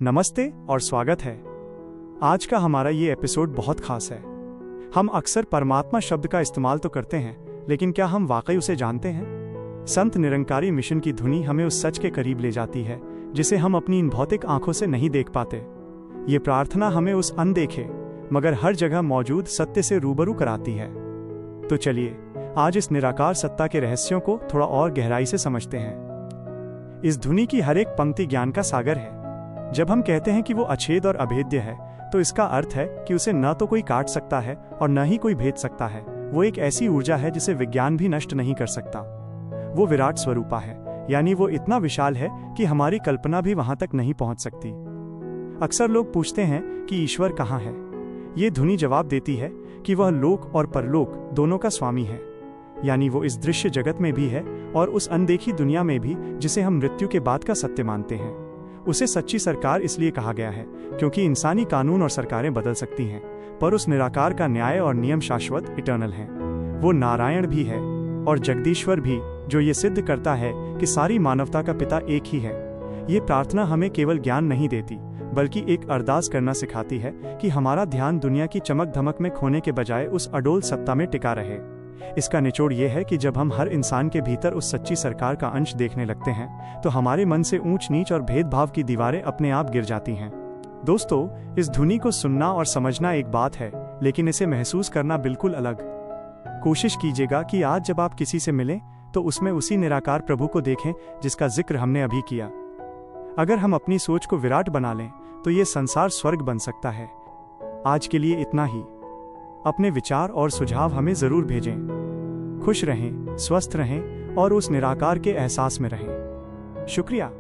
नमस्ते और स्वागत है। आज का हमारा ये एपिसोड बहुत खास है। हम अक्सर परमात्मा शब्द का इस्तेमाल तो करते हैं, लेकिन क्या हम वाकई उसे जानते हैं? संत निरंकारी मिशन की धुनी हमें उस सच के करीब ले जाती है जिसे हम अपनी इन भौतिक आंखों से नहीं देख पाते। ये प्रार्थना हमें उस अनदेखे मगर हर जगह मौजूद सत्य से रूबरू कराती है। तो चलिए आज इस निराकार सत्ता के रहस्यों को थोड़ा और गहराई से समझते हैं। इस धुनी की हर एक पंक्ति ज्ञान का सागर है। जब हम कहते हैं कि वो अछेद और अभेद्य है, तो इसका अर्थ है कि उसे न तो कोई काट सकता है और न ही कोई भेद सकता है। वो एक ऐसी ऊर्जा है जिसे विज्ञान भी नष्ट नहीं कर सकता। वो विराट स्वरूपा है, यानी वो इतना विशाल है कि हमारी कल्पना भी वहां तक नहीं पहुंच सकती। अक्सर लोग पूछते हैं कि ईश्वर कहाँ है। ये धुनी जवाब देती है कि वह लोक और परलोक दोनों का स्वामी है, यानी वो इस दृश्य जगत में भी है और उस अनदेखी दुनिया में भी जिसे हम मृत्यु के बाद का सत्य मानते हैं। उसे सच्ची सरकार इसलिए कहा गया है क्योंकि इंसानी कानून और सरकारें बदल सकती हैं, पर उस निराकार का न्याय और नियम शाश्वत इटर्नल हैं। वो नारायण भी है और जगदीश्वर भी, जो ये सिद्ध करता है कि सारी मानवता का पिता एक ही है। ये प्रार्थना हमें केवल ज्ञान नहीं देती, बल्कि एक अरदास करना सिखाती है कि हमारा ध्यान दुनिया की चमक धमक में खोने के बजाय उस अडोल सत्ता में टिका रहे। इसका निचोड़ ये है कि जब हम हर इंसान के भीतर उस सच्ची सरकार का अंश देखने लगते हैं, तो हमारे मन से ऊंच नीच और भेदभाव की दीवारें अपने आप गिर जाती हैं। दोस्तों, इस धुनी को सुनना और समझना एक बात है, लेकिन इसे महसूस करना बिल्कुल अलग। कोशिश कीजिएगा कि आज जब आप किसी से मिलें, तो उसमें उसी निराकार प्रभु को देखें जिसका जिक्र हमने अभी किया। अगर हम अपनी सोच को विराट बना लें, तो ये संसार स्वर्ग बन सकता है। आज के लिए इतना ही। अपने विचार और सुझाव हमें जरूर भेजें। खुश रहें, स्वस्थ रहें और उस निराकार के एहसास में रहें। शुक्रिया।